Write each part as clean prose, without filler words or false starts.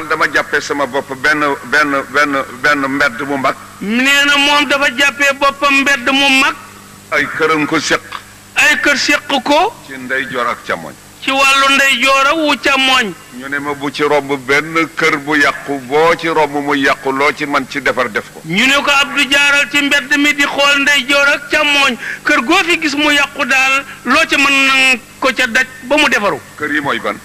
man dama jàppee sama bopp benn mbedd mu mag. nee na moom dafa jàppee boppam mbedd mu mag. ay këram ko séq. ay kër séq ko. ci ndeyjoor ak càmmoñ. ci wàllu ndeyjoor ak wu càmmoñ. ñu ne ma bu ci romb benn kër bu yàqu boo ci romb mu yàqu loo ci man ci defar def ko. ñu ne ko Abdou jaaral ci mbedd mi di xool ndeyjoor ak càmmoñ kër goo fi gis mu yàqu daal loo ca mën na ko ca daj ba mu defaru. kër yi mooy ban.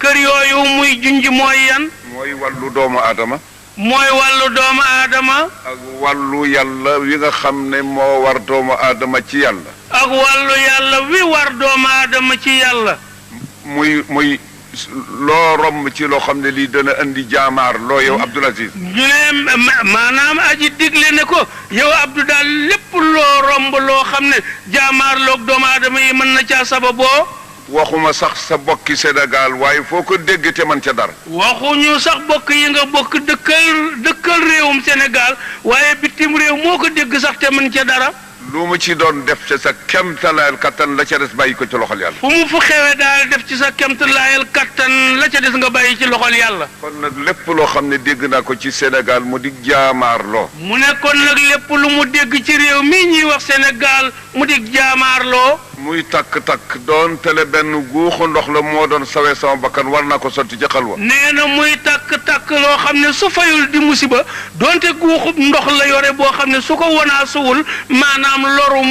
kër yooyu muy junj mooy yan. mooy wàllu doomu aadama. mooy wàllu doomu aadama. ak wàllu yàlla wi nga xam ne moo war doomu aadama ci yàlla. ak wàllu yàlla wi war doomu aadama ci yàlla. muy loo romb ci loo xam ne lii dana indi jaamaar loo yow Abdoul Aziz. ñu ne maanaam aji digle ne ko yow Abdou daal lépp loo romb loo xam ne jaamaar loog doomu aadama yi mën na caa sababoo. waxuma sax sa bokki Sénégal waaye foo ko dégg te man ca dara. waxuñu sax bokk yi nga bokk dëkkal réewum Sénégal waaye bitim réew moo ko dégg sax te mën ca dara. lu mu ci doon def ci sa kemtalaayal kattan la ca des bàyyi ko ci loxol yàlla. fu mu fu xewe daal def ci sa kemtalaayal kattan la ca des nga bàyyi ci loxol yàlla. kon nag lépp loo xam ne dégg naa ko ci Sénégal mu di jaamaarloo. mu ne kon nag lépp lu mu dégg ci réew mi ñuy wax Sénégal mu di jaamaarloo. muy takk-takk doon tele benn guuxu ndox la moo doon sawee sama bakkan war naa ko sotti ci xalwa. nee na muy takk-takk loo xam ne su fayul di musiba donte guuxub ndox la yore boo xam ne su ko wanaasuwul maanaam loru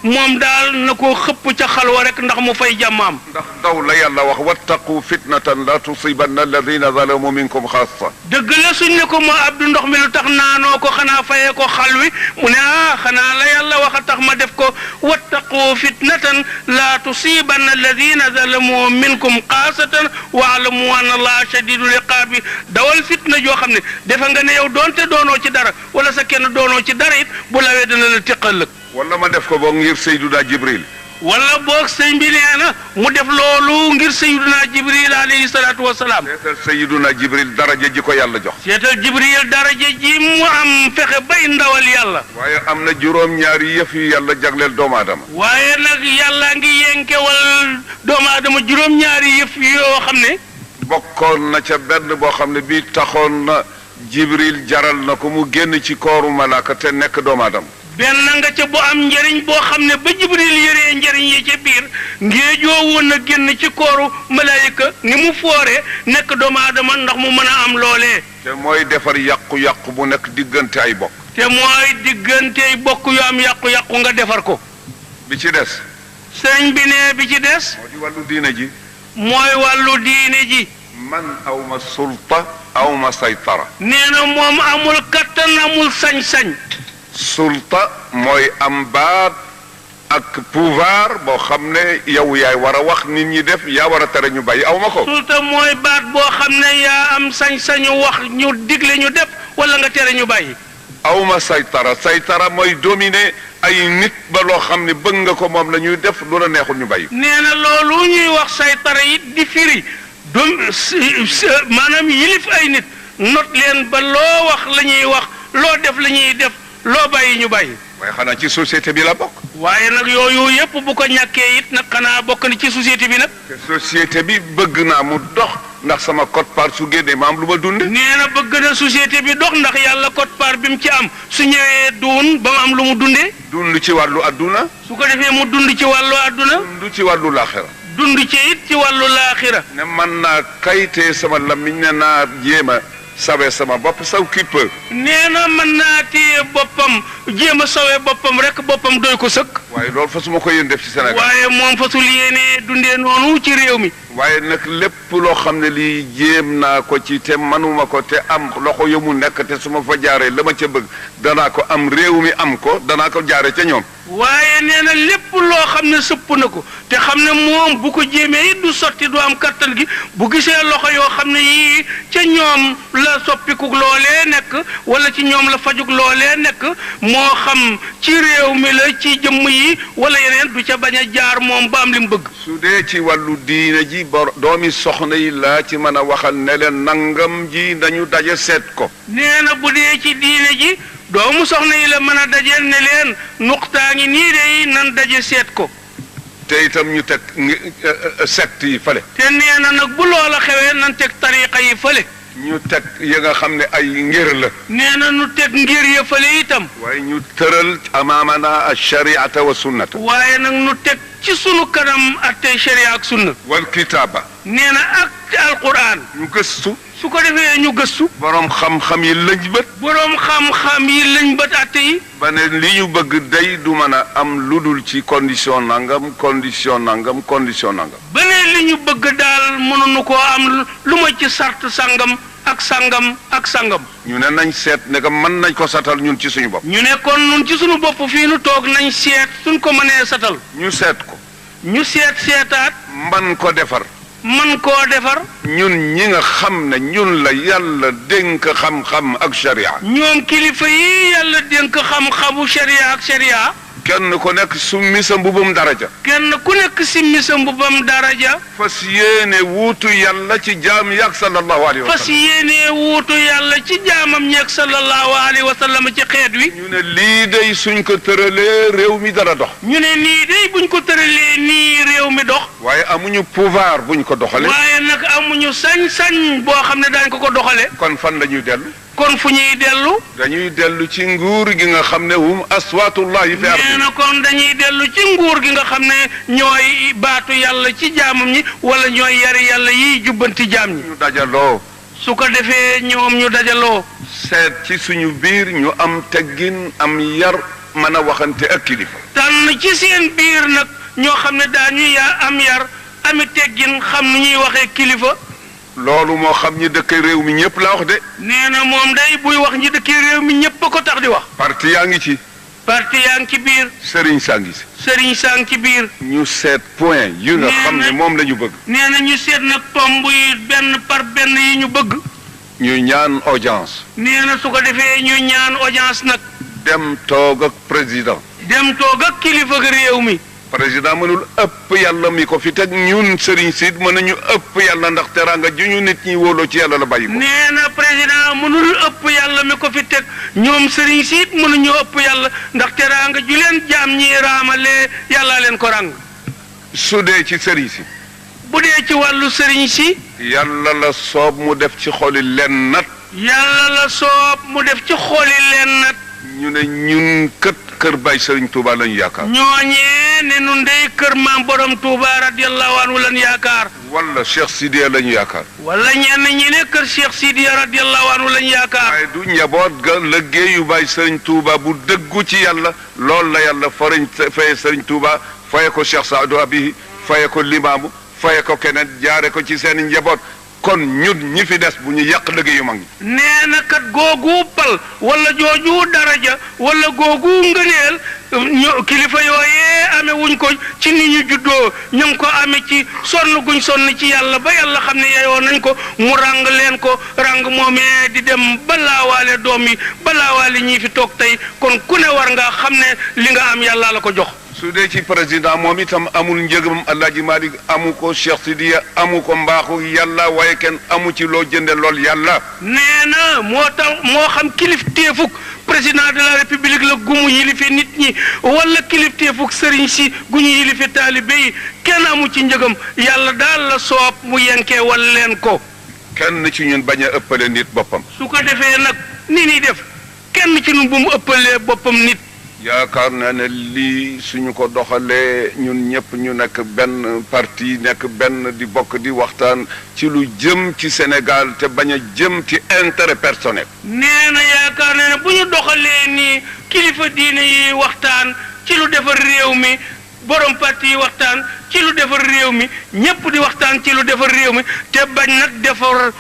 moom daal na ko xëpp ca xalwa rek ndax mu fay jàmmaam. ndax daw la yàlla wax wattaqu fitnatan la tusibanna alladina zalamu minkum xaassa. dëgg la suñ ne ko moo Abdou ndox mi lu tax naanoo ko xanaa fayee ko xal wi mu ne xanaa la yàlla wax a tax ma def ko wattaqu fitnatan la tusibanna alladina zalamu minkum xaasatan waalamu anna allaha shadidul iqaabi dawal fitna joo xam ne defe nga ne yow doonte doonoo ci dara wala sa kenn doonoo ci dara it bu lawee dana la tiqal. wala ma def ko boog ngir Seydina Jibril. wala boog sëñ bi nee na mu def loolu ngir Seydina Jibril alayhi salaatu wa salaam. seetal Seydina Jibril daraja ji ko yàlla jox. seetal Jibril daraja ji mu am fexe bay ndawal yàlla. waaye am na juróom-ñaari yëf yu yàlla jagleel doomu aadama. waaye nag yàlla ngi yenkewal doomu aadama juróom-ñaari yëf yoo xam ne. bokkoon na ca benn boo xam ne bii taxoon na Jibril jaral na ko mu génn ci kooru malaaka te nekk doomu aadama. benn nga ca bu am njëriñ boo xam ne ba Jibril yëree njëriñ yi ca biir ngéejoo woon na génn ci kooru malaayika ni mu fooree nekk doomu aadama ndax mu mën a am loolee. te mooy defar yàqu-yàqu bu nekk diggante ay bokk. te mooy diggante ay bokk yu am yàqu-yàqu nga defar ko. bi ci des. sëñ bi ne bi ci des. moo di wàllu diine ji. mooy wàllu diine ji. man awma sulta awma saytara. nee na moom amul kattan amul sañ-sañ. sulta mooy am baat ak pouvoir boo xam ne yow yaay war a wax nit ñi def yaa war a tere ñu bàyyi aw ma ko. sulta mooy baat boo xam ne yaa am sañ-sañu wax ñu digle ñu def wala nga tere ñu bàyyi. aw ma saytara mooy dominer ay nit ba loo xam ne bëgg nga ko moom la ñuy def lu la neexul ñu bàyyi. nee na loolu ñuy wax saytara it di firi maanaam yilif ay nit not leen ba loo wax la ñuy wax loo def la ñuy def. loo bàyyi ñu bàyyi. waaye xanaa ci société bi la bokk. waaye nag yooyu yëpp bu ko ñàkkee it nag xanaa bokk na ci société bi nag. te société bi bëgg naa mu dox ndax sama quote-part su génnee ma am lu ma dund. nee na bëgg na société bi dox ndax yàlla quote-part bi mu ci am su ñëwee duun ba mu am lu mu dundee. dund ci wàllu adduna. su ko defee mu dund ci wàllu adduna. dund ci wàllu laaxira. dund ci it ci wàllu laaxira. ne man naa kayitee sama lamiñ ne naa jéema. sawe sama bopp saw qui peut. nee na mën naa téye boppam jéem a sawee boppam rek boppam doy ko sëkk. waaye loolu fasuma ko yéen def ci Sénégal. waaye moom fasul yéene dundee noonu ci réew mi. waaye nag lépp loo xam ne lii jéem naa ko ci te manuma ko te am loxo yu mu nekk te su ma fa jaaree la ma ca bëgg danaa ko am réew mi am ko danaa ko jaare ca ñoom. waaye nee na lépp loo xam ne sëpp na ko te xam ne moom bu ko jéemee it du sotti du am kattan gi bu gisee loxo yoo xam ne yii ca ñoom la soppikuk loolee nekk wala ci ñoom la fajug loolee nekk moo xam ci réew mi la ci jëmm yi wala yeneen du ca bañ a jaar moom ba am li mu bëgg. su dee ci wàllu diine ji doomi soxna yi laa ci mën a waxal ne leen nangam ji nañu daje seet ko. nee na bu dee ci diine ji doomu soxna yi la mën a dajeel ne leen nuqtaa ngi nii de nan daje seet ko. te itam ñu teg secte yi fële. te nee na nag bu loola xewee nan teg tariqa yi fële. ñu teg yi nga xam ne ay ngir la. nee na nu teg ngir ya fële itam. waaye ñu tëral amaamana ashariata wa sunnata. waaye nag nu teg ci sunu kanam attey sharia ak sunna. wal kitaaba. nee na ak alquran. ñu gëstu. su ko defee ñu gëstu. borom xam-xam yi lëj bët. borom xam-xam yi lañ bët atte yi. ba ne li ñu bëgg day du mën a am lu dul ci condition nangam condition nangam condition nangam. ba ne li ñu bëgg daal mënuñu koo am lu ma ci sart sangam ak sangam ak sangam. ñu ne nañ seet ne que mën nañ ko satal ñun ci suñu bopp. ñu ne kon nun ci suñu bopp fii nu toog nañ seet suñ ko mënee satal. ñu seet ko. ñu seetaat. man ko defar. man koo defar. ñun ñi nga xam ne ñun la yàlla dénk xam-xam ak sharia. ñoom kilifa yi yàlla dénk xam-xamu sharia ak sharia. kenn ku nekk summi sa mbubum daraja. kenn ku nekk simmi sa mbubam daraja. fas yéene wuutu yàlla ci jaam yàgg sallallahu alayhi wa sallam. fas yéene wuutu yàlla ci jaamam ñeeg sallallahu alayhi wa sallam ci xeet wi. ñu ne lii day suñ ko tëralee réew mi dara dox. ñu ne nii day buñ ko tëralee nii réew mi dox. waaye amuñu pouvoir buñ ko doxalee. waaye nag amuñu sañ-sañ boo xam ne daañ ko doxale. kon fan la ñuy dellu. kon fu ñuy dellu. dañuy dellu ci nguur gi nga xam ne hum aswaatullahi fi ardi. nee na kon dañuy dellu ci nguur gi nga xam ne ñooy baatu yàlla ci jaamam ñi wala ñooy yari yàlla yiy jubbanti jaam ñi. ñu dajaloo. su ko defee ñoom ñu dajaloo. seet ci suñu biir ñu am teggin am yar mën a waxante ak kilifa. tànn ci seen biir nag ñoo xam ne daañu am yar ami teggin xam nu ñuy waxee kilifa. loolu moo xam ñi dëkk réew mi ñëpp la wax de. nee na moom day buy wax ñi dëkk réew mi ñëpp a ko tax di wax. parti yaa ngi ci. parti yaa ngi ci biir. sëriñ saa ngi si. sëriñ saa ngi ci biir. ñu seet point yu nga xam ne moom la ñu bëgg. nee na ñu seet nag tomb yi benn par benn yi ñu bëgg. ñu ñaan audience. nee na su ko defee ñu ñaan audience nag. dem toog ak président. dem toog ak kilifa ak réew mi. président mënul ëpp yàlla mi ko fi teg ñun sëriñ siit mën nañu ëpp yàlla ndax teraanga ju ñu nit ñi wóoloo ci yàlla la bàyyi ko. nee na président mënul ëpp yàlla mi ko fi teg ñoom sëriñ siit mënuñu ëpp yàlla ndax teraanga ju leen jaam ñi raamalee yàllaa leen ko ràng. su dee ci sëriñ si. bu dee ci wàllu sëriñ si. yàlla la soob mu def ci xoli leen nat. yàlla la soob mu def ci xoli leen nat. ñu ne ñun kër Baay Sëriñ Touba lañu yaakaar. ñooñee ne nun dey kër maam borom Touba radiyallahu anhu lañu yaakaar. wala Cheikh Sidiya lañu yaakaar. wala ñenn ñi ne kër Cheikh Sidiya radiyallahu anhu lañu yaakaar. waaye du njaboot ga liggéeyu Baay Sëriñ Touba bu dëggu ci yàlla loolu la yàlla faye Sëriñ Touba faye ko Cheikh Saadu Abihi faye ko Limaamu faye ko keneen jaare ko ci seen njaboot. kon ñun ñi fi des bu ñu yàq liggéeyu mag ñi. nee na kat googu pal wala jooju daraja wala googu ngëneel kilifa yooyee amee wuñ ko ci ni ñu juddoo ñu ngi ko amee ci sonn guñ sonn ci yàlla ba yàlla xam ne yeyoo nañ ko mu ràng leen ko ràng moomee di dem balaawaale doom yi balaawaale ñii fi toog tey kon ku ne war nga xam ne li nga am yàlla la ko jox. su dee ci président moom itam amul njëgam Alaaji Malik amu ko Cheikh Sidiya amu ko mbaaxu yàlla waaye kenn amu ci loo jënde lool yàlla. nee na moo tax moo xam kilifteefuk président de la république la gumu yilife nit ñi wala kilifteefuk sëriñ si gu ñu yilife taalibe yi kenn amu ci njëgam yàlla daal la soob mu yenkee wal leen ko. kenn ci ñun bañ a ëppale nit boppam. su ko defee nag ni ñuy def kenn ci ñun bu mu ëppalee boppam nit. yaakaar naa ne lii suñu ko doxalee ñun ñëpp ñu nekk benn parti nekk benn di bokk di waxtaan ci lu jëm ci Sénégal te bañ a jëm ci intérêt personnel. nee na yaakaar naa ne bu ñu doxalee nii kilifa diine yi waxtaan ci lu defar réew mi borom parti yi waxtaan ci lu defar réew mi ñëpp di waxtaan ci lu defar réew mi te bañ nag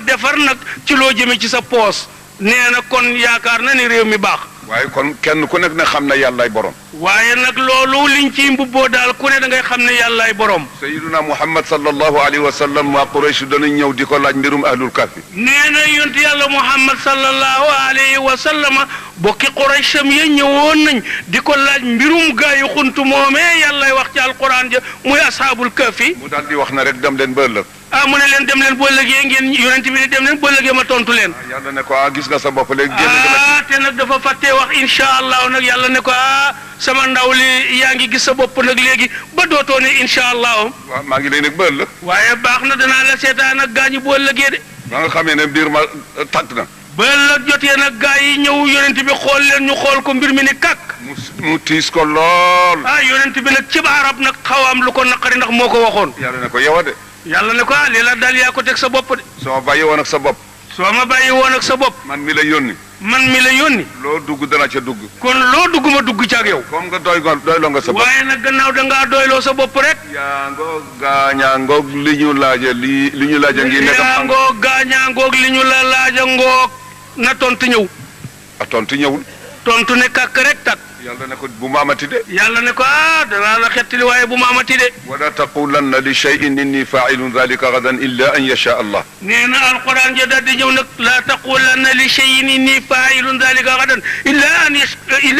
defar nag ci loo jëmee ci sa poos nee na kon yaakaar na ni réew mi baax. waaye kon kenn ku nekk ne xam na yàllaay borom. waaye nag loolu liñ ci mbubboo daal ku ne da ngay xam ne yàllaay borom. Sayyiduna Muhammad sallallahu alayhi wa sallam waa Quraysh danañ ñëw di ko laaj mbirum ahlul kahfi. nee na yonent yàlla Muhammad sallallahu alayhi wa sallam bokki Quraysham ya ñëwoon nañ di ko laaj mbirum gaayu xuntu moomee yàllay wax ci alquran ja muy ashaabul kahfi. mu daal di wax na rek dem leen ba ëllëg. mu ne leen dem leen boo ëllëgee ngeen yonent bi ne dem leen boo ëllëgee ma tontu leen. yàlla ne ko gis nga sa bopp léegi. te nag dafa fàttee wax incha allah nag yàlla ne ko sama ndaw li yaa ngi gis sa bopp nag léegi ba dootoo ne incha allah. waaw maa ngi lay nekk ba ëllëg. waaye baax na danaa la seetaan ak gaañu boo ëllëgee de. ba nga xamee ne mbir ma tàgg na. ba la jotee nag gaa yi ñëw yonent bi xool leen ñu xool ko mbir mi ni kàkk. mu tiis ko lool. yonent bi nag ci arab nag xaw am lu ko naqari ndax moo ko waxoon. yàlla ne ko yow a de. yàlla ne ko lii la daal yaa ko teg sa bopp de. soo ma bàyyi woon ak sa bopp. soo ma bàyyi woon ak sa bopp. man mi la yónni. man mi la yónni. loo dugg dana ca dugg. kon loo dugg ma dugg ca ak yow. comme nga doyloo nga sa bopp. waaye nag gannaaw da ngaa doyloo sa bopp rek. yaa ngoog gaañaa ngoog li ñu laaja li ñu laaja ngi nekk. yaa ngoog gaañaa ngoog li ñu la laaja ngoog na tontu ñëw. a tontu ñëwul. tontu ne kàkk rek tak. yàlla ne ko bu ma amati de. yàlla ne ko danaa la xettali waaye bu ma amati de. wala taqulanna li shay'in inni fa'ilun dhalika gadan illa an yasha Allah. nee na alquran ja daal di ñëw nag laa taqulanna li shay'in inni fa'ilun dhalika gadan illa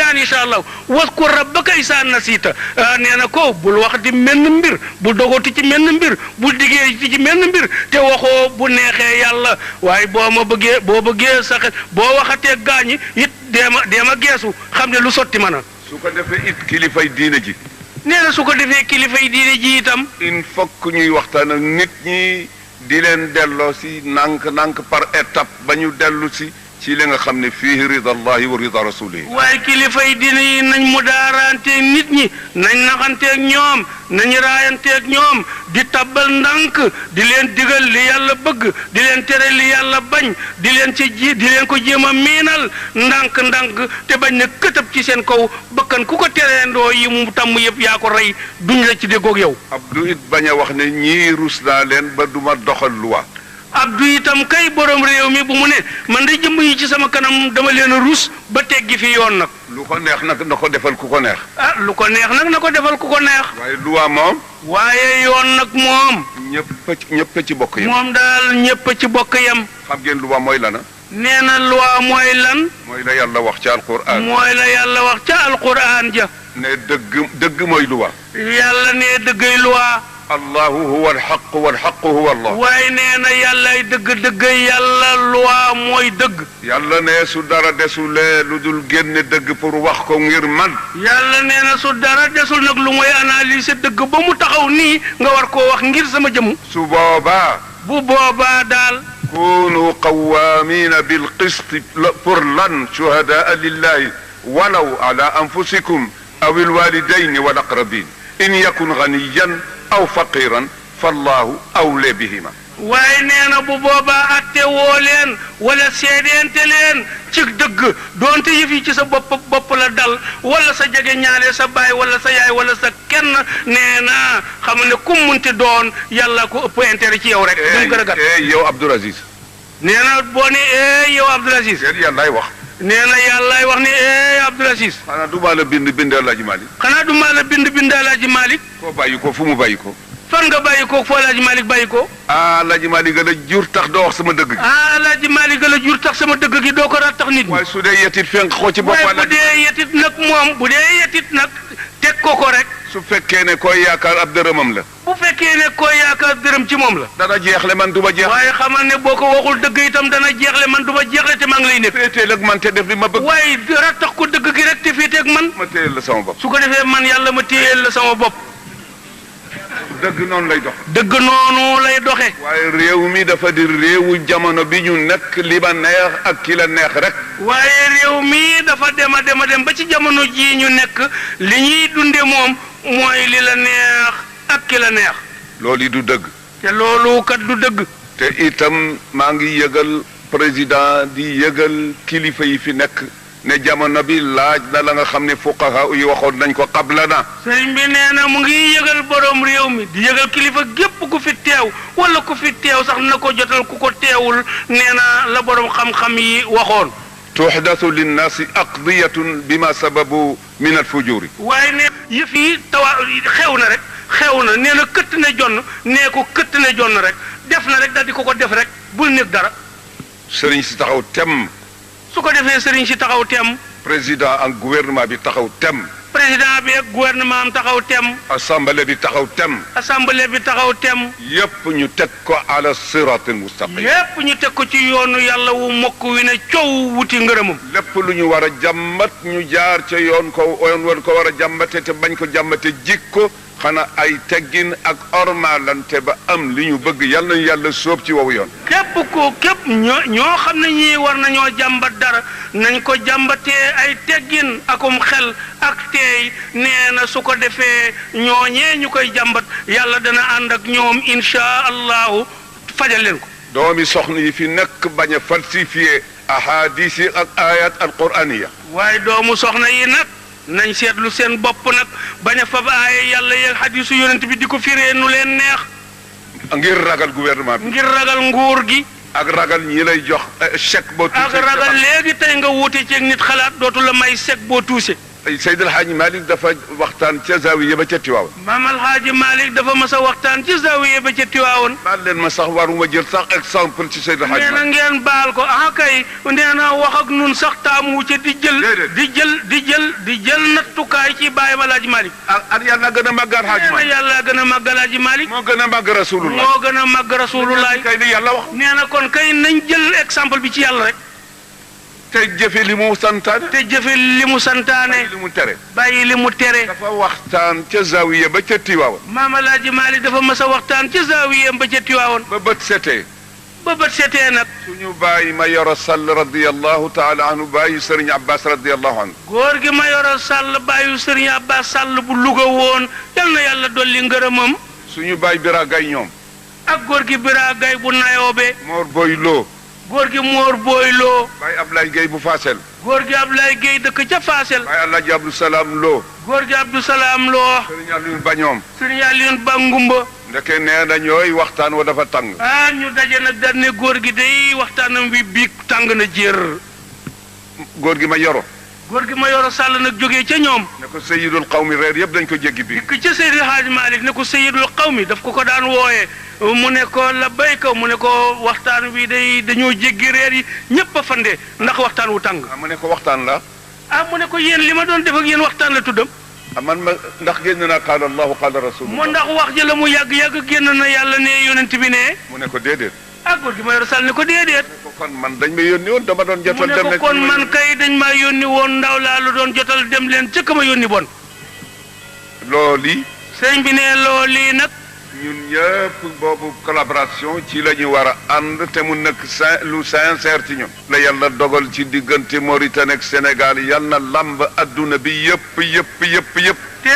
an yasha Allah wadkur rabbaka isa nasita. nee na ko bul wax di menn mbir bul dogoti ci menn mbir bul diggee ci menn mbir te waxoo bu neexee yàlla waaye boo bëggee sa xel boo waxatee gaañi it deema geesu xam ne lu sotti mana su ko defee it kilifay diine ji. nee na su ko defee kilifay diine ji itam. il faut que ñuy waxtaan ak nit ñi di leen delloo si nànk par étape ba ñu dellu si ci li nga xam ne fii ridallahi wa rida rasulihi. waaye kilifay diine yi nañ mu daaranteeg nit ñi nañ naxanteeg ñoom nañ raayanteeg ñoom di tabbal ndànk di leen digal li yàlla bëgg di leen tere li yàlla bañ di leen ko jéem a miinal ndànk te bañ na këtëb ci seen kaw bakkan ku ko tereendoo yi mu tàmm yëpp yaa ko rey duñ la ci déggoog yow. Abdou it bañ a wax ne ñii rus naa leen ba duma doxal luwa. Abdou itam kay borom réew mi bu mu ne man de jëmm yi ci sama kanam dama leen a rus ba teggi fi yoon nag. lu ko neex nag na ko defal ku ko neex. lu ko neex nag na ko defal ku ko neex. waaye luwa moom. waaye yoon nag moom. ñëpp ci bokk yam. moom daal ñëpp ci bokk yam. xam ngeen luwa mooy lana. nee na luwa mooy lan. mooy la yàlla wax ca alquran. mooy la yàlla wax ca alquran ja. ne dëgg mooy luwa. yàlla ne dëggay luwa. allahu huwa alxaq walxaqu huwa allah. waaye nee na yàllay dëgg yàlla luwa mooy dëgg. yàlla ne su dara desulee lu dul génne dëgg pour wax ko ngir man. yàlla nee na su dara desul nag lu mooy analyser dëgg ba mu taxaw nii nga war koo wax ngir sama jëmm. su boobaa. bu boobaa daal. kunu qawwaamina bilqisti pour lan shuhadaa lillahi walaw ala anfusikum aw alwalidayni wal aqrabin in yakun ganiyan aw faqiran fallahu awle bihima. waaye nee na bu boobaa atte woo leen wala seedeente leen ci dëgg doonte yëf yi ci sa bopp la dal wala sa jege ñaale sa baay wala sa yaay wala sa kenn nee na xam ne ku munti doon yàlla ko ëpp intérêt ci yow rek. du mu gën a gàtt yow Abdoul Aziz. nee na boo ne yow Abdoul Aziz. yàllaay wax. nee na yàllaay wax ne Abdoul Aziz. xanaa du maa la bind Alaaji Malik. xanaa du maa la bind Alaaji Malik. koo bàyyi ko fu mu bàyyi ko. fan nga bàyyi ko foo Alaaji Malik bàyyi ko. Alaaji Malik la jur tax doo wax sama dëgg gi. Alaaji Malik la jur tax sama dëgg gi doo ko rattax nit ñi. waaye su dee yetit fenk ko ci bopp. waaye bu dee yetit nag moom bu dee yetit nag teg ko rek. su fekkee ne koy yaakaar ab dërëmam la. bu fekkee ne koy yaakaar dërëm ci moom la. dana jeexle man du ma jeex. waaye xamal ne boo ko waxul dëgg itam dana jeexle man du ma jeexle te maa ngi lay nekk. féeteel ak man te def li ma bëgg. waaye rattax ko dëgg gi rek te féeteeg man. ma téyel la sama bopp. su ko defee man yàlla ma téyel la sama bopp. dëgg noonu lay dox. dëgg noonu lay doxe. waaye réew mi dafa di réewu jamono bi ñu nekk li ba neex ak ki la neex rek. waaye réew mi dafa dem ba ci jamono jii ñu nekk li ñuy dunde moom mooy li la neex ak ki la neex. loolu yi du dëgg. te loolu kat du dëgg. te itam maa ngi yëgal président di yëgal kilifa yi fi nekk ne jamono bi laaj na la nga xam ne fuqaha yi waxoon nañ ko qablana. sëriñ bi nee na mu ngi yëgal borom réew mi di yëgal kilifa gépp ku fi teew wala ku fi teew sax na ko jotal ku ko teewul nee na la borom xam-xam yi waxoon. tuhdathu linnaasi aqdiyatun bima sababu min alfujuri. waaye ne yëf yi xew na rek xew na nee na këtt ne jonn nee ko këtt ne jonn rek def na rek daal di ko def rek bul nekk dara. sëriñ si taxaw tem. su ko defee sëriñ si taxaw tem. président ak gouvernement bi taxaw tem. président bi ak gouvernement am taxaw tem. assemblée bi taxaw tem. assemblée bi taxaw tem. yépp ñu teg ko ala siratil mustaqim. yépp ñu teg ko ci yoonu yàlla wu mokk wi ne coow wuti ngërëmam. lépp lu ñu war a jàmbat ñu jaar ca yoon ko war a jàmbate te bañ ko jàmbate jikko xanaa ay teggin ak ormalante ba am li ñu bëgg yal nañu yàlla sóob ci wowu yoon. képp ñoo xam ne ñii war nañoo jàmbat dara nañ ko jàmbatee ay teggin akum xel ak teey nee na su ko defee ñooñee ñu koy jàmbat yàlla dana ànd ak ñoom insha allahu fajal leen ko. doomi soxna yi fi nekk bañ a falsifié ahadis yi ak ayat alquraniya. waaye doomu soxna yi nag nañ seetlu seen bopp nag bañ a fab aaya yàlla yeeg hadisu yonent bi di ko firee nu leen neex. ngir ragal gouvernement bi. ngir ragal nguur gi. ak ragal ñi lay jox chèque boo tuuse. ak ragal léegi tey nga wuute ceeg nit xalaat dootu la may chèque boo tuuse. Seydi El Hadji Malick dafa waxtaan ca zawiya ba ca Tiwaawoon. Maam El Hadji Malick dafa mas a waxtaan ci zawiya ba ca Tiwaawoon. baal leen ma sax waruma jël sax exemple ci Seydi El Hadji Malick. nee na ngeen baal ko kay nee na wax ak nun sax taamu ca di jël nattukaay ci Baay El Hadji Malick. ak yàlla gën a màgg El Hadji Malick. nee na yàlla gën a màgg El Hadji Malick. moo gën a màgg Rasulullah. moo gën a màgg Rasulullah. kay li yàlla wax. nee na kon kay nañ jël exemple bi ci yàlla rek. te jëfe li mu santaane. te jëfe li mu santaane. li mu tere. bàyyi li mu tere. dafa waxtaan ca zawiya ba ca Tiwaawoon. Maam El Hadji Malick dafa mas a waxtaan ca zawiya ba ca Tiwaawoon. ba bët setee. ba bët setee nag. suñu bàyyi ma yoro sall radiyallahu taala anhu bàyyi Sëriñ Abbas radiyallahu anhu. góor gi ma yoro sall bàyyi Sëriñ Abbas Sall bu Louga woon yal na yàlla dolli ngërëmam. suñu bàyyi Bira Gay ñoom. ak góor gi Bira Gay bu Nayoobe. Mor Boy Lo. góor gi Mor Boy Lo. Baye Ablaye Gueye bu Faasel. góor gi Ablaye Gueye dëkk ca Faasel. Baye Alaaji Abdou Salaam Lo. góor gi Abdou Salaam Lo. Sëriñ Alioune Ba ñoom. Sëriñ Alioune Ba Ngumba. ndeke nee na ñooy waxtaan wa dafa tàng. ñu daje nag daal ne góor gi day waxtaanam bi biig tàng na jër. góor gi ma yoro. góor gi ma yoro Sall nag jógee ca ñoom. ne ko Seyyidul Qawmi reer yëpp dañ ko jéggi bi. dikk ca Seydi Hadji Malick ne ko Seyyidul Qawmi daf ko daan wooyee. mu ne ko labbayka mu ne ko waxtaan wi day dañoo jéggi reer yi ñëpp a fande ndax waxtaan wu tàng. mu ne ko waxtaan la. mu ne ko yéen li ma doon def ak yéen waxtaan la tuddam. man ma ndax génn naa qaala Allahu qaala Rasulullah. mu ndax wax ji la mu yàgg génn na yàlla ne yonent bi ne. mu ne ko déedéet. góor gi ma yor sal ne ko déedéet. kon man dañ ma yónni woon dama doon jotal dem. mu ne ko kon man kay dañ maa yónni woon ndaw laa lu doon jotal dem leen ca ka ma yónni bon. loolu. sëñ bi ne loolu nag. ñun ñëpp boobu collaboration ci la ñu war a ànd te mu nekk lu sincère ci ñun. la yàlla dogal ci diggante Mauritanie ak Sénégal yal na lamb adduna bi yëpp. te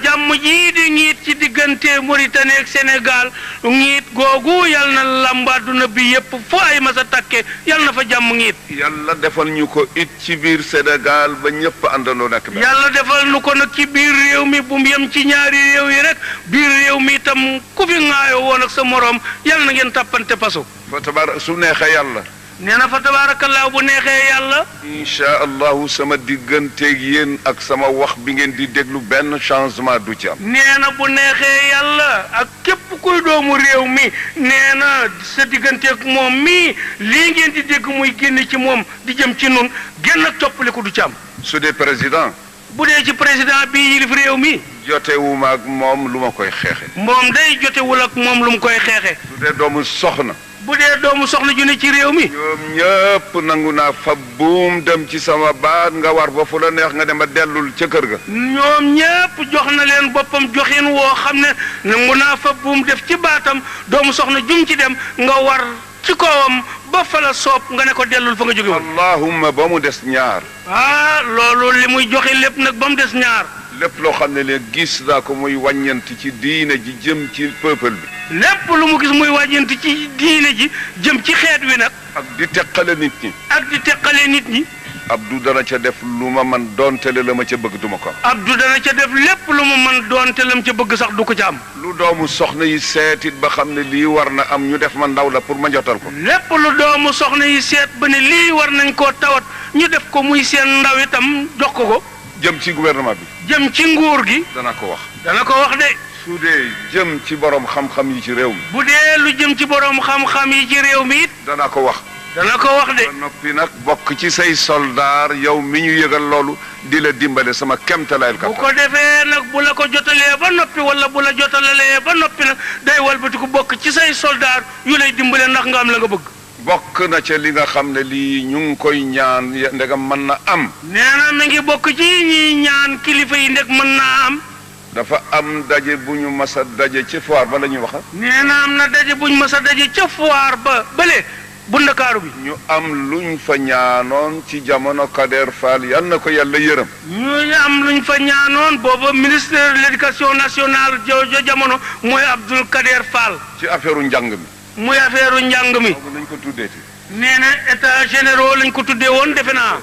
jàmm jii di ngiit ci diggante Mauritanie ak Sénégal ngiit googu yal na lamb adduna bi yëpp fu ay masa takke yal na fa jàmm ngiit. yàlla defal ñu ko it ci biir Sénégal ba ñëpp àndandoo nekk. yàlla defal ñu ko nag ci biir réew mi bu mu yem ci ñaari réew yi rek biir réew mi itam ku fi ŋaayoo woon ak sa moroom yal na ngeen tàppante paso. fa tabaar su neexee yàlla. nee na fa tabaarakallaa bu neexee yàlla. incha allahu sama digganteeg yéen ak sama wax bi ngeen di déglu benn changement du ci am. nee na bu neexee yàlla ak képp kuy doomu réew mi nee na sa digganteeg moom mii lii ngeen di dégg muy génn ci moom di jëm ci nun génn ak toppaliku du ci am. su dee président. bu dee ci président bii yilif réew mi. jotewuma ak moom lu ma koy xeexe. moom day jotewul ak moom lu mu koy xeexe. su dee doomu soxna. bu dee doomu soxna ju ne ci réew mi. ñoom ñëpp nangu naa fa buum dem ci sama baat nga war ba fu la neex nga dem a dellul ca kër ga. ñoom ñëpp jox na leen boppam joxin woo xam ne nangu naa fa buum def ci baatam doomu soxna jum ci dem nga war ci kawam ba fa la soob nga ne ko dellul fa nga jóge woon. allahumma ba mu des ñaar. loolu li muy joxe lépp nag ba mu des ñaar. lépp loo xam ne leen gis naa ko muy wàññant ci diine ji jëm ci peuple bi. lépp lu mu gis muy wàññant ci diine ji jëm ci xeet wi nag. ak di teqale nit ñi. ak di teqale nit ñi. Abdou dana ca def lu ma man doontele la ma ca bëgg duma ko am. Abdou dana ca def lépp lu ma man doonte lam ca bëgg sax du ko ca am. lu doomu soxna yi seetit ba xam ne lii war na am ñu def ma ndaw la pour ma jotal ko. lépp lu doomu soxna yi seet ba ne lii war nañ koo tawat ñu def ko muy seen ndaw itam jox ko. jëm ci gouvernement bi. jëm ci nguur gi. dana ko wax. dana ko wax de. su dee jëm ci borom xam-xam yi ci réew mi. bu dee lu jëm ci borom xam-xam yi ci réew mi it. dana ko wax. dana ko wax de. ba noppi nag bokk ci say soldaar yow mi ñu yëgal loolu di la dimbale sama kemtalaayal kattan. bu ko defee nag bu la ko jotalee ba noppi wala bu la jotalalee ba noppi nag day walbatiku bokk ci say soldaar yu lay dimbale ndax nga am la nga bëgg. bokk na ca li nga xam ne lii ñu ngi koy ñaan ndegam mën na am. nee na mi ngi bokk ci ñi ñaan kilifa yi ndeg mën naa am. dafa am daje bu ñu mas a daje ci foire ba la ñuy wax. nee na am na daje buñ mës a daje ca foire ba bële bu Ndakaaru bi. ñu am luñ fa ñaanoon ci jamono Kader Fall yal na ko yàlla yërëm. ñu am luñ fa ñaanoon booba ministre de l'éducation nationale joojo jamono mooy Abdoul Kader Fall. ci affaire njàng mi. muy affaire njàng mi. boobu nañ ko tuddeeti. nee na état généraux lañ ko tuddee woon defe naa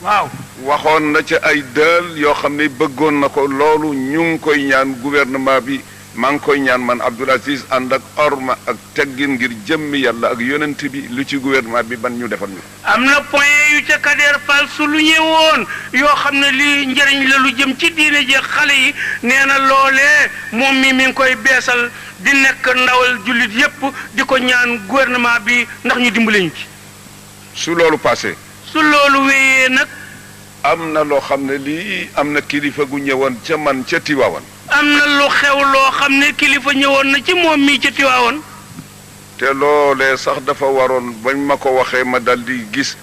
waaw. waxoon na ci ay dël yoo xam ne bëggoon na ko loolu ñu ngi koy ñaan gouvernement bi maa ngi koy ñaan man Abdoul Aziz ànd ak orma ak teggin ngir jëmmi yàlla ak yonent bi lu ci gouvernement bi ban ñu defal ñu. am na point yu ca Kader Fall su lu ñëwoon yoo xam ne lii njëriñ la lu jëm ci diine ji xale yi nee na loolee moom mi ngi koy beesal di nekk ndawal jullit yépp di ko ñaan gouvernement bi ndax ñu dimbale ñu ci. su loolu passé. su loolu wéyee nag. am na loo xam ne lii am na kilifa gu ñëwoon ca man ca Tiwaawan. am na lu xew loo xam ne kilifa ñëwoon na ci moom mii ca Tiwaawan. te loolee sax dafa waroon bañ ma ko waxee ma dal di gis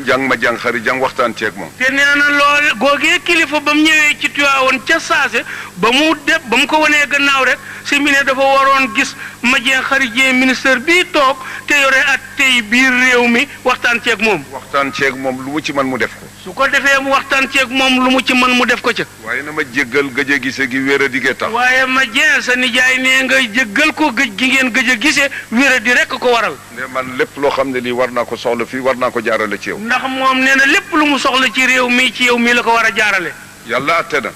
jàng ma jàng xari jàng waxtaan ceeg moom. te nee na loole googee kilifa ba mu ñëwee ci Tiwaawan ca saase ba mu ko wanee gannaaw rek si mi ne dafa waroon gis ma jeen xari jeen ministre bii toog te yore at tey biir réew mi waxtaan ceeg moom. waxtaan ceeg moom lu mu ci man mu def ko. su ko defee mu waxtaan ceeg moom lu mu ci man mu def ko ca. waaye na ma jéggal gëj a gise gi wér a digee tax. waaye ma jeen sa nijaay nee nga jéggal ko gëj gi ngeen gëj a gise wér a di rek ko waral. ne man lépp loo xam ne lii war naa ko soxla fii war naa ko jaarale ci yow. ndax moom nee na lépp lu mu soxla ci réew mi ci yow mii la ko war a jaarale. yàlla atte na.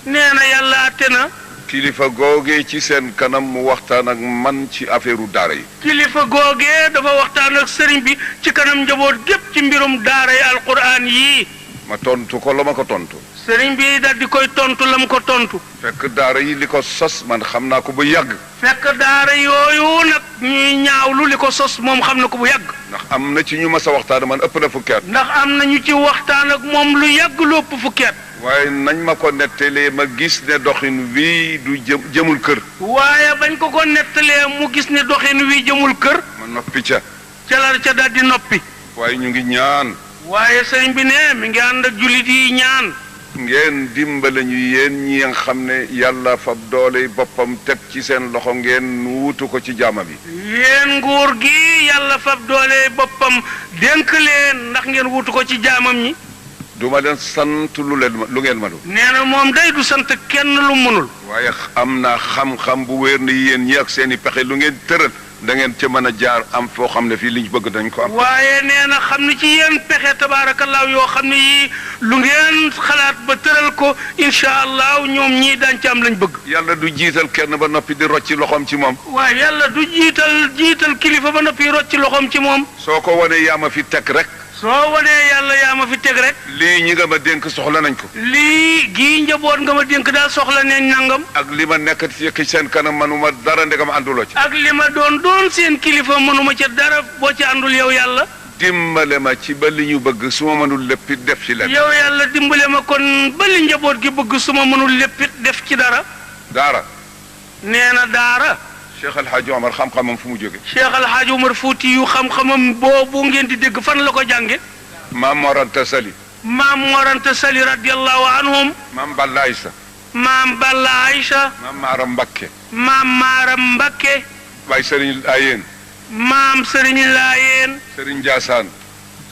nee na yàlla atte na. kilifa googee ci seen kanam mu waxtaan ak man ci affaire daara yi. kilifa googee dafa waxtaan ak sëriñ bi ci kanam njaboot gépp ci mbirum daara yi alquran yii. ma tontu ko la ma ko tontu. sëriñ bi daal di koy tontu la mu ko tontu. fekk daara yi li ko sos man xam naa ko bu yàgg. fekk daara yooyu nag ñuy ñaawlu li ko sos moom xam na ko bu yàgg. ndax am na ci ñu mas a waxtaan man ëpp na fukki at. ndax am na ñu ci waxtaan ak moom lu yàgg lu ëpp fukki at. waaye nañ ma ko nettalee ma gis ne doxin wii du jëmul kër. waaye bañ ko nettalee mu gis ne doxin wii jëmul kër. ma noppi ca. ca daal di noppi. waaye ñu ngi ñaan. waaye sëriñ bi ne mi ngi ànd ak jullit yi ñaan. ngeen dimbale ñu yéen ñi nga xam ne yàlla fab doole boppam teg ci seen loxo ngeen wuutu ko ci jaama bi. yéen nguur gi yàlla fab doole boppam dénk leen ndax ngeen wuutu ko ci jaamam ñi. duma leen sant lu ngeen mënul. nee na moom day du sant kenn lu mënul. waaye am naa xam-xam bu wér ni yéen ñi ak seen i pexe lu ngeen tëral da ngeen ca mën a jaar am foo xam ne fii liñ bëgg dañ ko am. waaye nee na xam ne ci yéen pexe tabaarakallaahu yoo xam ne yii lu ngeen xalaat ba tëral ko incha allah ñoom ñii daañu ci am lañ bëgg. yàlla du jiital kenn ba noppi di rocci loxoom ci moom. waaye yàlla du jiital kilifa ba noppi rocci loxoom ci moom. soo ko wanee yaa ma fi teg rek. soo wanee yàlla yaa ma fi teg rek. lii ñi nga ma dénk soxla nañ ko. lii gii njaboot nga ma dénk daal soxla nañ nangam. ak li ma nekk ci seen kanam manuma dara ndegam ànduloo ci. ak li ma doon seen kilifa mënuma ca dara boo ci àndul yow yàlla. dimbale ma ci ba li ñu bëgg su ma mënul léppit def ci leen. yow yàlla dimbale ma kon ba li njaboot gi bëgg su ma mënul léppit def ci dara. daara. nee na daara. Cheikh El Hadj Omar xam-xamam fu mu jóge. Cheikh El Hadj Omar Fouti yu xam-xamam boobu ngeen di dégg fan la ko jànge. maam Mor Anta Sali. maam Mor Anta Sali radiyallahu anhum. maam Balla Aïssa. maam Balla Aïcha. maam Maaram Mbakke. maam Maaram Mbakke. waay Serigne Laayeen. maam Serigne Laayeen. Serigne Ndiassane.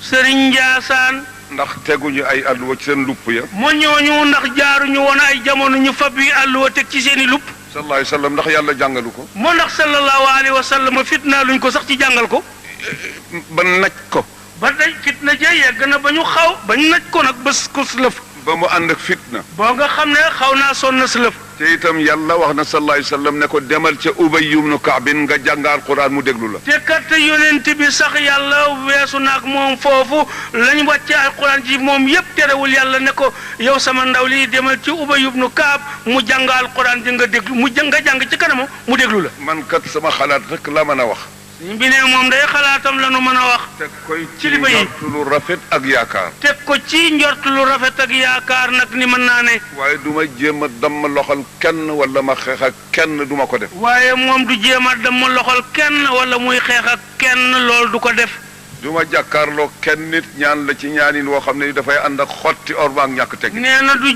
Serigne Ndiassane. ndax teguñu ay alluwa ci seen lupp ya. mu ñooñu ndax jaaruñu woon ay jamono ñu fab yi alluwa teg ci seen i lupp. sallallahu alayhi wa sallam ndax yàlla jàngalu ko. moo ndax sallallahu alayhi wa sallam fitna luñ ko sax ci jàngal ko. ba naj ko. ba day fitna ja yegg na ba ñu ba ñu naj ko nag bés ko si lëf. ba mu ànd ak fitna. boo nga xam ne xaw naa sonn si lëf. te itam yàlla wax na sallallahu alayhi wa sallam ne ko demal ca Ubay ibnu Kaabin nga jàngal Quraan mu déglu la. te kat yonent bi sax yàlla weesu naag moom foofu lañ wàcce alquran ci moom yépp terewul yàlla ne ko yow sama ndaw lii demal ci Ubay ibnu Kaab mu jàngal Quraan di nga déglu nga jàng ci kanamam mu déglu la. man kat sama xalaat rek la mën a wax. bi ne moom day xalaatam la nu mën a wax. teg koy ci li ba yi njort lu rafet ak yaakaar. teg ko ci njort lu rafet ak yaakaar nag ni mën naa ne. waaye du ma jéem a damm loxol kenn wala ma xeex ak kenn du ma ko def. waaye moom du jéem a damm loxol kenn wala muy xeex ak kenn loolu du ko def. du ma jàkkaarloo kenn nit ñaan la ci ñaanin woo xam ne dafay ànd ak xotti orma ak ñàkk teg. nee na du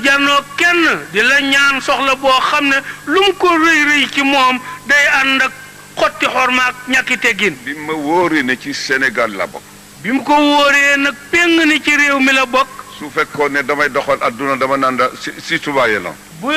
jànnoo kenn di la ñaan soxla boo xam ne lu mu ko rëy rëy ci moom day ànd ak xotti xorma ak ñàkki teggin. bi ma wóoree ne ci Sénégal la bokk. bi mu ko wóoree nag péng ni ci réew mi la bokk. su fekkoon ne damay doxal adduna dama naan da citoyen la. bu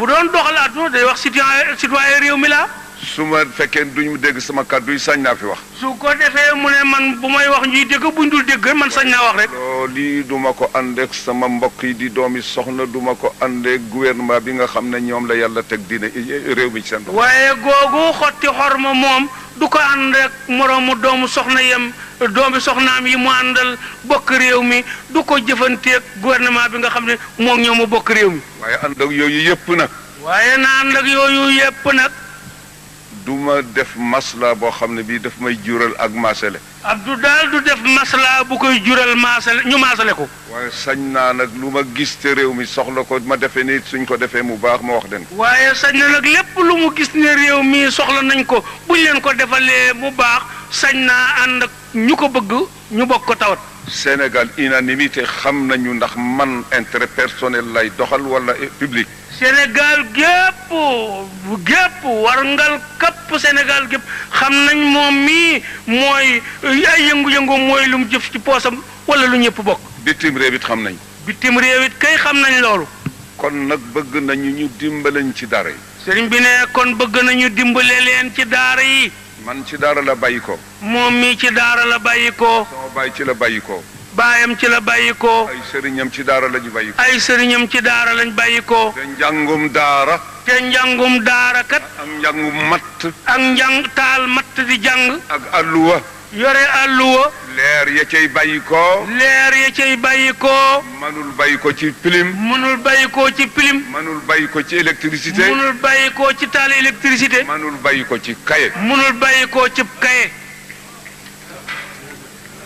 doon doxal adduna day wax citoyen réew mi la. su ma fekkee duñu dégg sama kàddu yi sañ naa fi wax. su ko defee mu ne man bu may wax ñuy dégg buñ dul dégg man sañ naa wax rek. lii duma ko àndeek sama mbokk yi di doomi soxna duma ko àndeek gouvernement bi nga xam ne ñoom la yàlla teg diine réew mi ci seen bopp. waaye googu xotti xorma moom du ko ànd ak moroomu doomu soxna yem doomi soxnaam yi mu àndal bokk réew mi du ko jëfanteeg gouvernement bi nga xam ne moom ñoo mu bokk réew mi. waaye ànd ak yooyu yëpp nag. waaye na ànd ak yooyu yëpp nag. du ma def masla boo xam ne bii daf may jural ak maasale. Abdou daal du def masla bu koy jural maasale ñu maasale ko. waaye sañ naa nag lu ma gis te réew mi soxla ko ma defee ni suñ ko defee mu baax ma wax den ko. waaye sañ na nag lépp lu mu gis ne réew mi soxla nañ ko buñ leen ko defalee mu baax sañ naa ànd ak ñu ko bëgg ñu bokk ko tawat. Sénégal unanimité xam nañu ndax man intérêt personnel lay doxal wala public. Sénégal gépp warngal kapp Sénégal gépp xam nañ moom mii mooy ay yëngu-yëngu mooy lu mu jëf ci poosam wala lu ñëpp bokk. bitim réew it xam nañ. bitim réew it kay xam nañ loolu. kon nag bëgg nañu ñu dimbalañ ci daara yi. sëriñ bi ne kon bëgg nañu dimbale leen ci daara yi. man ci daara la bàyyi ko. moom mii ci daara la bàyyi ko. sama baay ci la bàyyi ko. baayam ci la bàyyi ko. ay sëriñam ci daara la ñu bàyyi ko. ay sëriñam ci daara lañ bàyyi ko. te njàngum daara. te njàngum daara kat. ak njàngum matt. ak njàng taal matt di jàng. ak alluwa. yore alluwa. leer ya cay bàyyi ko. leer ya cay bàyyi ko. manul bàyyi ko ci pilim. mënul bàyyi ko ci pilim. manul bàyyi ko ci électricité. mënul bàyyi ko ci taal électricité. manul bàyyi ko ci kaye. mënul bàyyi ko ci kaye.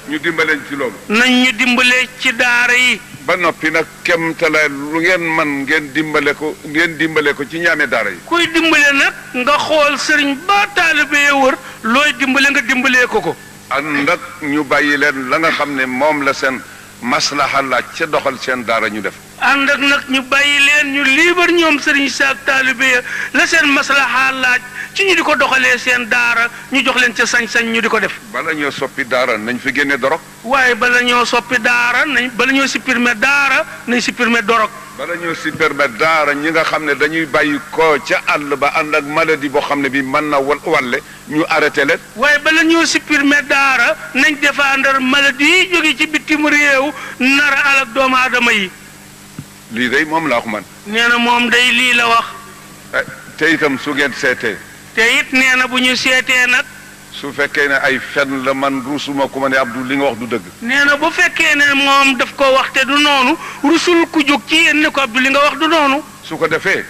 ñu dimbaleen ci loolu. nañ ñu dimbale ci daara yi. ba noppi nag kem talaay lu ngeen man ngeen dimbale ko ci ñaame daara yi. kuy dimbale nag nga xool sëriñ ba taalibe ya wër looy dimbale nga dimbalee ko. ànd ak ñu bàyyi leen la nga xam ne moom la seen maslaha laaj ca doxal seen daara ñu def. ànd ak nag ñu bàyyi leen ñu liibar ñoom sëriñ saak taalibe ya la seen maslaha laaj ci ñu di ko doxalee seen daara ñu jox leen ca sañ-sañ ñu di ko def. bala ñoo soppi daara nañ fi génne dorog. waaye bala ñoo soppi daara bala ñoo supprimer daara nañ supprimer dorog. bala ñoo supprimer daara ñi nga xam ne dañuy bàyyi ko ca àll ba ànd ak maladie boo xam ne bi mën na wàlle ñu arrêté leen. waaye bala ñoo supprimer daara nañ défendre maladie yi jóge ci bitim réew nar a alak doomu aadama yi. lii day moom la wax man. nee na moom day lii la wax. te itam su ngeen seetee. te it nee na bu ñu seetee nag. su fekkee ne ay fen la man rusuma ku ma ne Abdou li nga wax du dëgg. nee na bu fekkee ne moom daf ko wax te du noonu rusul ku jóg ci yéen ne ko Abdou li nga wax du noonu. su ko defee.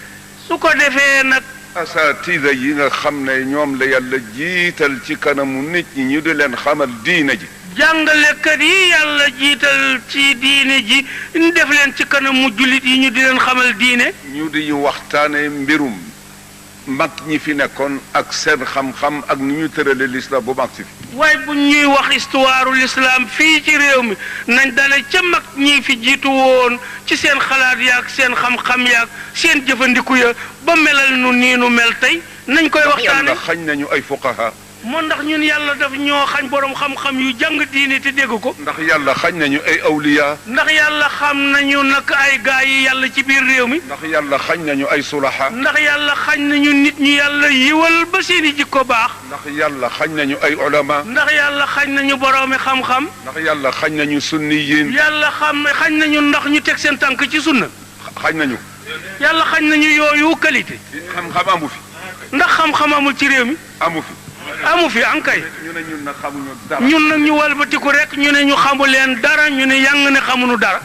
nag. asaatiida yi nga xam ne ñoom la yàlla jiital ci kanamu nit ñi ñu di leen xamal diine ji. jàngalekat yi yàlla jiital ci diine ji def leen ci kanamu jullit yi ñu di leen xamal diine. ñu di ñu waxtaane mbirum mag ñi fi nekkoon ak seen xam-xam ak ni ñu tërale l'islam bu mag si fi. waaye bu ñuy wax histoire l'islam fii ci réew mi nañ dale ca mag ñi fi jiitu woon ci seen xalaat yaak seen xam-xam yaak seen jëfandiku ya ba melal nu nii nu mel tey nañ koy waxtaane. yàlla xañ nañu ay fuqaha. moo ndax ñun yàlla daf ñoo xañ borom xam-xam yu jàng diine te dégg ko. ndax yàlla xañ nañu ay awliya. ndax yàlla xam nañu nag ay gaa yi yàlla ci biir réew mi. ndax yàlla xañ nañu ay sulaha. ndax yàlla xañ nañu nit ñu yàlla yiwal ba seeni jikko baax. ndax yàlla xañ nañu ay ulama. ndax yàlla xañ nañu boroomi xam-xam. ndax yàlla xañ nañu sunniyin. yàlla xañ nañu ndax ñu teg seen tànk ci sunna. xañ nañu. yàlla xañ nañu yooyu qualité. xam-xam amu fi. ndax xam-xam amul ci réew mi. amu fi. amu fi ankay. ñu ne ñun nag xamuñu dara. ñun nag ñu walbatiku rek ñu ne ñu xamu leen dara ñu ne yang ne xamuñu dara.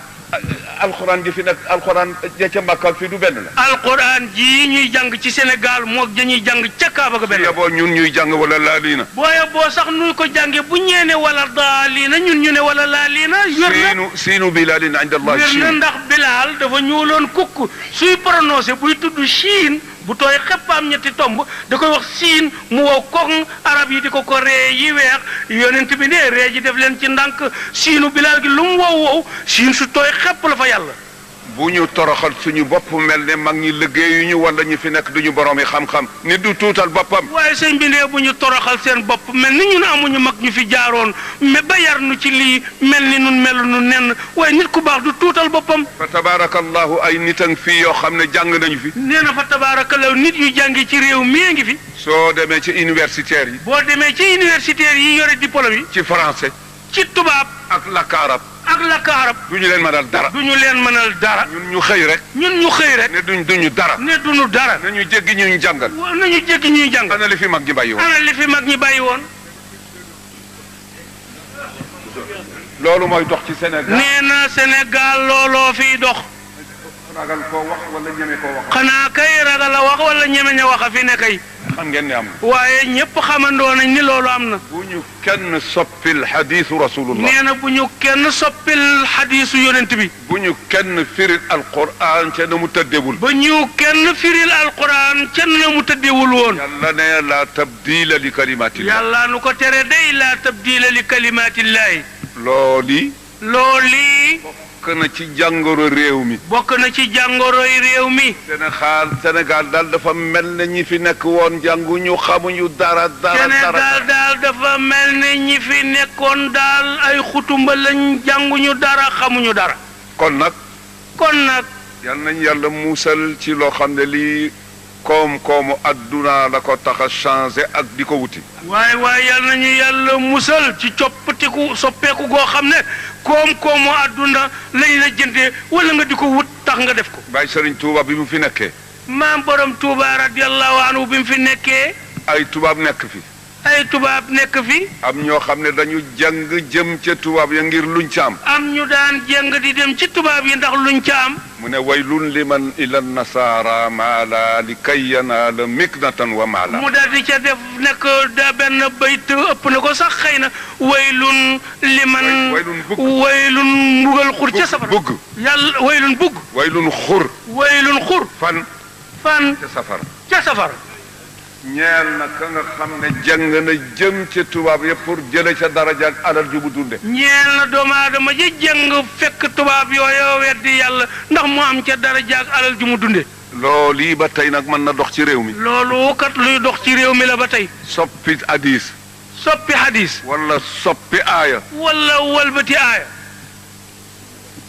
alxuraan ji fi nag alxuraan ja ca Makka fii du benn la. alxuraan ji ñuy jàng ci Sénégal moog dañuy jàng ca Kaaba ga benn la. boo ñun ñuy jàng wala laaliina. booye boo sax nuy ko jànge bu ñeene wala daaliina ñun ñu ne wala laaliina. wér na siinu bilaalin inda allah wér na ndax Bilaal dafa ñuuloon kukk suy prononcé buy tudd Chine bu tooy xepp am ñetti tomb da koy wax siin mu wow koŋ arab yi di ko ree yi weex yonent bi ne ree ji def leen ci ndànk siinu bilaal gi lu mu wow wow siin su tooy xepp la fa yàlla. bu ñu toroxal suñu bopp mel ne mag ñi liggéeyuñu wala ñu fi nekk duñu borom yi xam-xam nit du tuutal boppam. waaye sëñ bi ne bu ñu toroxal seen bopp mel ni ñun amuñu mag ñu fi jaaroon mais ba yar nu ci lii mel ni nun melu nu nenn waaye nit ku baax du tuutal boppam. fa tabaarakallahu ay nit a ngi fii yoo xam ne jàng nañu fi. nee na fa tabaarakallahu nit yu jàngi ci réew mi ngi fi. soo demee ci universitaires yi. boo demee ci universitaires yi yore diplôme yi. ci français. ci tubaab. ak làkk arab. ak làkk arab. du ñu leen mënal dara. du ñu leen mënal dara. ñun ñu xëy rek. ñun ñu xëy rek. ne duñu dara. ne duñu dara. nañu jéggi ñu jàngal. nañu jéggi ñuy jàng. ana li fi mag ñi bàyyi woon. ana li fi mag ñi bàyyi woon. loolu mooy dox ci Sénégal. nee na Sénégal looloo fiy dox. ragal koo wax wala ñeme koo wax. xanaa kay ragal a wax wala ñeme ña wax a fi ne kay. xam ngeen ne am na. waaye ñëpp xamandoo nañ ni loolu am na. bu ñu kenn soppil xadiisu rasulullah. nee na bu ñu kenn soppil xadiisu yonent bi. bu ñu kenn firil alquran ca na mu tëddewul. ba ñu kenn firil alquran ca na mu tëddewul woon. yàlla ne la tabdila li kalimatillah. yàlla nu ko tere day la tabdila li kalimatillahi. looli. bokk na ci jàngoro réew mi. bokk na ci jàngoroy réew mi. Sénégal daal dafa mel ne ñi fi nekk woon jànguñu xamuñu dara. Sénégal daal dafa mel ne ñi fi nekkoon daal ay xutumba lañ jànguñu dara xamuñu dara. kon nag. yal nañ yàlla muusal ci loo xam ne lii koom-koomu adduna la ko tax a changé ak di ko wuti. waaye yal nañu yàlla musal ci coppatiku soppeeku goo xam ne koom-koomu adduna lañ la jëndee wala nga di ko wut tax nga def ko. Baay Sëriñ Tuuba bi mu fi nekkee. maam borom Tuuba radiyallahu anhu bi mu fi nekkee. ay tubaab nekk fi. am ñoo xam ne dañu jàng jëm ca tubaab ya ngir luñ ca am. am ñu daan jàng di dem ci tubaab yi ndax luñ ca am. mu ne waylun liman ila nasaara maala li kay yanaala miknatan wa maala. mu daal di ca def nekk da benn bayt ëpp na ko sax xëy na waylun liman. waylun mbugal xur ca safara. bugg yàlla waylun bugg. waylun xur. fan. ca safara. ñeel na ka nga xam ne jàng na jëm ca tubaab ya pour jële ca daraja ak alal ju mu dunde. ñeel na doomu aadama ji jàng fekk tubaab yooyu weddi yàlla ndax mu am ca daraja ak alal ju mu dunde. loolu yi ba tey nag mën na dox ci réew mi. loolu kat luy dox ci réew mi la ba tey. soppi hadis. wala soppi aaya. wala walbati aaya.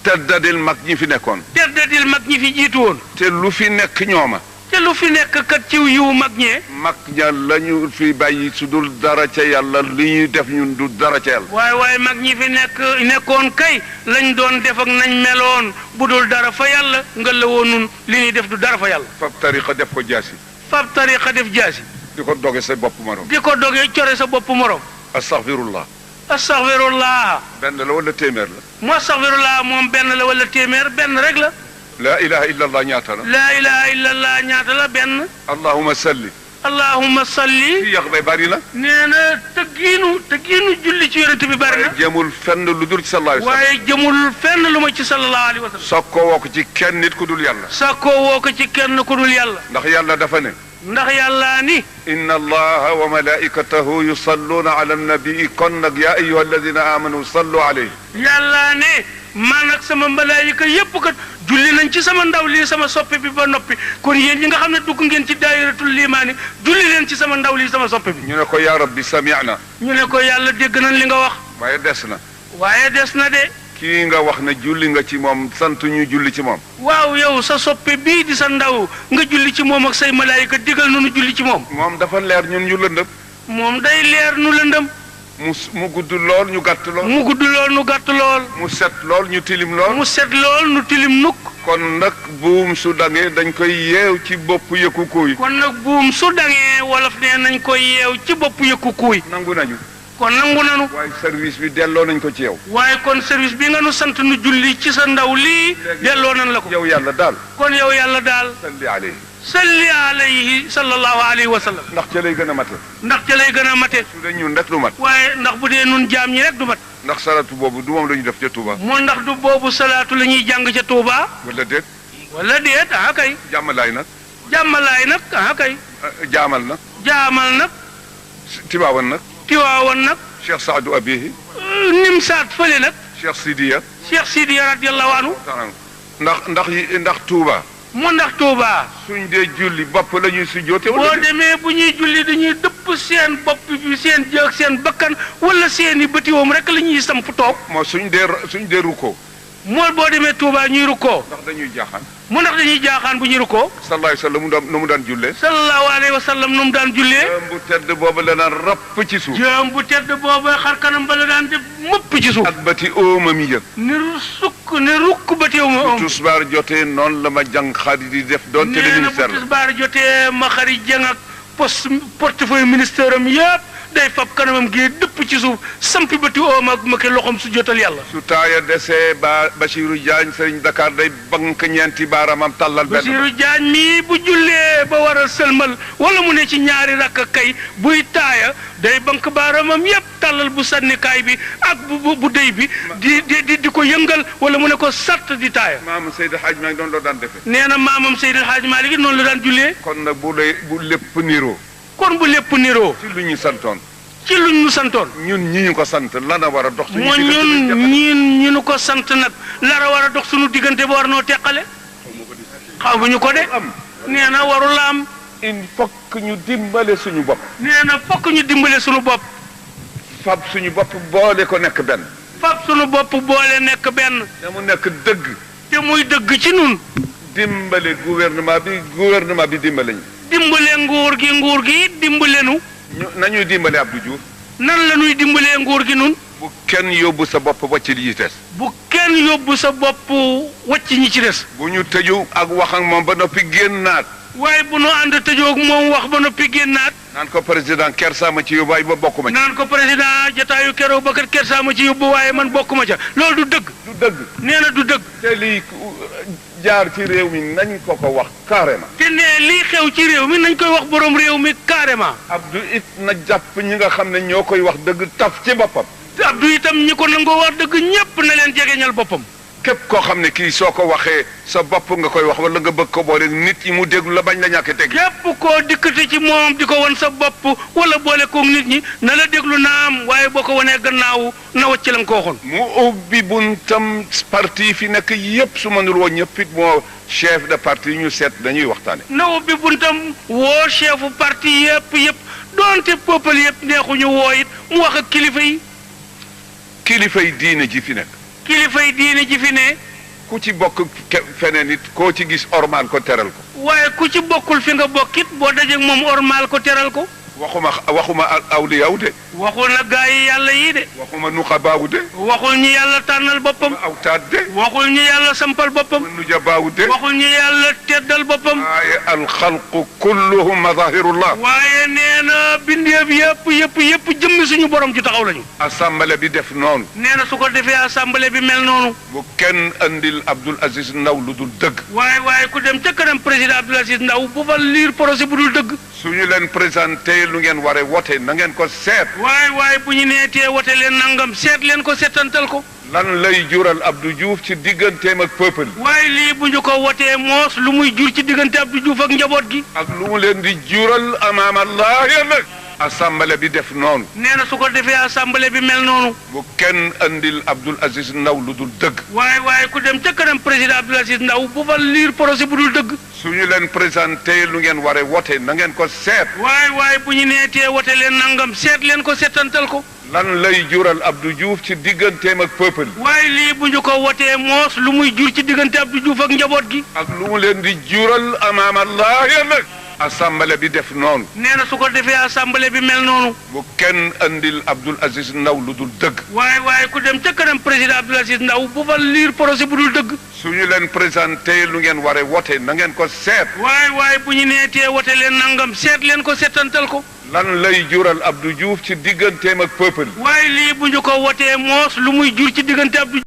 teddadil mag ñi fi nekkoon. teddadil mag ñi fi jiitu woon. te lu fi nekk ñooma. te lu fi nekk kat ci yiw mag ñee. mag ña lañu fi bàyyi su dul dara ca yàlla li ñuy def ñun du dara ca yàlla. waaye mag ñi fi nekkoon kay lañ doon def ak nañ meloon bu dul dara fa yàlla nga la woon nun li ñuy def du dara fa yàlla. fab tariqa def ko jaasi. di ko doge sa bopp morom. core sa bopp morom. astaghfirullah. benn la wala téeméer la. mu astaghfirullah moom benn la wala téeméer benn rek la. laa ilaha illallah ñaata la. laa ilaha illallah ñaata la benn. allahumma salli. fii yàq bay bari na. nee na tëggiinu julli ci yonent bi bari na. waaye jëmul fenn lu dul ci sallallahu alayhi wa sallam. waaye jëmul fenn lu ma ci sallallahu alayhi wa sallam. sakkoo woo ko ci kenn nit ku dul yàlla. ndax yàlla dafa ne. ndax yàlla ni. inna allaha wa malaikatahu yusalluna ala nabii kon nag yaa ayyuha alladina amanu sallu alayhi. yàlla ne man ak sama malaayika yépp kat julli nañ ci sama ndaw lii sama soppe bi ba noppi kon yéen ñi nga xam ne dugg ngeen ci daayiratul limaani julli leen ci sama ndaw lii sama soppe bi. ñu ne ko yaa rabbi sami'na. ñu ne ko yàlla dégg nañ li nga wax. waaye des na. de. kii nga wax ne julli nga ci moom sant ñu julli ci moom. waaw yow sa soppe bii di sa ndaw nga julli ci moom ak say malaayika digal nu julli ci moom. moom dafa leer ñun ñu lëndëm. moom day leer nu lëndëm. mu gudd lool ñu gàtt lool. mu set lool ñu tilim lool. kon nag buum su dangee dañ koy yeew ci bopp yëkku kuuy. wolof ne nañ koy yeew ci bopp yëkku kuuy. nangu nañu. waaye service bi delloo nañ ko ci yow. waaye kon service bi nga nu sant nu julli ci sa ndaw lii. delloo nañ la ko. yow yàlla daal. kon yow yàlla daal. salli alayhi sallallahu alayhi wa sallam. ndax ca lay gën a mate. su dee ñun rek du mat. waaye ndax bu dee nun jaam ñi rek du mat. ndax salaatu boobu du moom la ñu def ca Touba. mu ndax du boobu salaatu la ñuy jàng ca Touba. wala déet. kay. jàmmalaay nag. jàmmalaay nag kay. jaamal nag. jaamal nag. Tiwaawan nag. Tiwaawan nag. Cheikh Saadu Abihi. Nimsaat fële nag. Cheikh Sidiya. Cheikh Sidiya radiyallahu anhu. ndax Touba. mu ndax Touba. suñ dee julli bopp la ñuy sujjoote. boo demee bu ñuy julli dañuy dëpp seen bopp bi seen jëg seen bakkan wala seen i bëtiwoom rek la ñuy samp toog. moo suñ dee rukkoo. moo boo demee Touba ñuy rukkoo. ndax dañuy jaaxaan. mu ndax dañuy jaaxaan bu ñuy rukkoo. sallallahu alayhi wa sallam nu mu daan jullee. sallallahu alayhi wa sallam nu mu daan jullee. jëm bu tedd boobu la daan rapp ci suuf. jëm bu tedd boobu xar kanam ba la daan def mëpp ci suuf. ak bati oomam yi. ni rukk bati oomam. tusbaar jotee noonu la ma jàng xaalis di def doon télé ministère la. nee na bu tusbaar jotee ma xari jàng ak portefeuille ministère am yëpp day fab kanamam gi dëpp ci suuf sampi bati oom ak ma ke loxoom su jotal yàlla. su taaya desee ba Bachirou Diagne sëriñ Dakar day bank ñeenti baaraamam tàllal benn. Bachirou Diagne mii bu jullee ba war a sëlmal wala mu ne ci ñaari rakk kay buy taaya day bank baaraamam yépp tàllal bu sànnikaay bi ak bu déy bi di ko yëngal wala mu ne ko sàtt di taaya. maamam Seydi Hadj Malick noonu la daan defee. nee na maamam Seydi Hadj Malick noonu la daan jullee. kon nag bu lépp niroo. kon bu lépp niroo. ci lu ñu santoon. ci lu ñu santoon. ñun ñi ñu ko sant lana war a dox. moo ñun ñu ko sant nag lara war a dox suñu diggante ba war noo teqale. xamuñu ko de. nee na warul la am. il faut que ñu dimbale suñu bopp. nee na fokk ñu dimbale suñu bopp. fab suñu bopp boole ko nekk benn. fab suñu bopp boole nekk benn. te mu nekk dëgg. te muy dëgg ci nun dimbale gouvernement bi dimbale ñu. dimbale nguur gi dimbale nu. nañuy dimbale Abdou Diouf. nan la ñuy dimbalee nguur gi nun. bu kenn yóbbu sa bopp wàcc li ci des. bu kenn yóbbu sa bopp wàcc ñi ci des. bu ñu tëju ak wax ak moom ba noppi génnaat. waaye bu nu ànd tëjoo ak moom wax ba noppi génnaat. naan ko président Kersa ma ci yóbbu waaye ba bokk ma ci. naan ko président jotaayu keroog ba kat Kersa ma ci yóbbu waaye man bokk ma ca loolu du dëgg. du dëgg. nee na du dëgg. te lii jaar ci réew mi nañ ko wax carrément. te ne lii xew ci réew mi nañ koy wax borom réew mi carrément. Abdou it na jàpp ñi nga xam ne ñoo koy wax dëgg taf ci boppam. te Abdou itam ñi ko nangoo wax dëgg ñépp na leen jegeñal boppam. képp koo xam ne kii soo ko waxee sa bopp nga koy wax wala nga bëgg ko boole nit yi mu déglu la bañ la ñàkk teg. képp koo dikkati ci moom di ko wan sa bopp wala boole koog nit ñi na la déglu naam waaye boo ko wanee gannaaw na wacc la nga ko waxoon. mu ubbi buntam parti fi nekk yépp su mënul woon ñëpp it moo chef de parti ñu seet dañuy waxtaane. na ubbi buntam woo chefu parti yépp doonte peuple yépp neexuñu woo it mu wax ak kilifa yi. kilifa yi diine ji fi nekk. kilifay diine ji fi ne. ku ci bokk feneen it koo ci gis ormal ko teral ko. waaye ku ci bokkul fi nga bokkit boo dajeeg moom ormal ko teral ko. waxuma awliyaw de. waxul na gaa yi yàlla yi de. waxuma nuxabaawu de. waxul ñi yàlla tànnal boppam. awtaat de. waxul ñi yàlla sampal boppam. nujabaawu de. waxul ñi yàlla teddal boppam. waaye alxalqu kulluhum mazahirullah. waaye nee na bindeef yëpp jëmmi suñu borom ci taxaw lañu. assemblée bi def noonu. nee na su ko defee assemblée bi mel noonu. bu kenn andil Abdoul Aziz Ndaw lu dul dëgg. waaye ku dem ca kanam président Abdoul Aziz Ndaw bu fa liir projet bu dul dëgg. suñu leen présenté lu ngeen war a wote na ngeen ko seet. waaye bu ñu neetee wote leen nangam seet leen ko seetantal ko. lan lay jural Abdou Diouf ci digganteem ak peuple. waaye lii bu ñu ko wotee moos lu muy jur ci diggante Abdou Diouf ak njaboot gi. ak lu mu leen di jural amaam Allah ëllëg. assemblée bi def noonu. nee na su ko defee assemblée bi mel noonu. bu kenn andil Abdoul Aziz Ndaw lu dul dëgg. waaye ku dem ca kanam président Abdoul Aziz Ndaw bu fa liir projet bu dul dëgg. suñu leen présenté lu ngeen war a wote na ngeen ko seet. waaye bu ñu neetee wote leen nangam seet leen ko seetantal ko. lan lay jural Abdou Diouf ci digganteem ak peuple. waaye lii bu ñu ko wotee moos lu muy jur ci diggante Abdou Diouf ak njaboot gi. ak lu mu leen di jural amaam Allah ëllëg. assemblée bi def noonu. nee na su ko defee assemblée bi mel noonu. bu kenn andil Abdoul Aziz Ndaw lu dul dëgg. waaye ku dem ca kanam président Abdoul Aziz Ndaw bu fa liir projet bu dul dëgg. suñu leen présenté lu ngeen war a wote na ngeen ko seet. waaye bu ñu neetee wote leen nangam seet leen ko seetantal ko. lan lay jural Abdou Diouf ci digganteem ak peuple. waaye lii bu ñu ko wotee moos lu muy jur ci diggante Abdou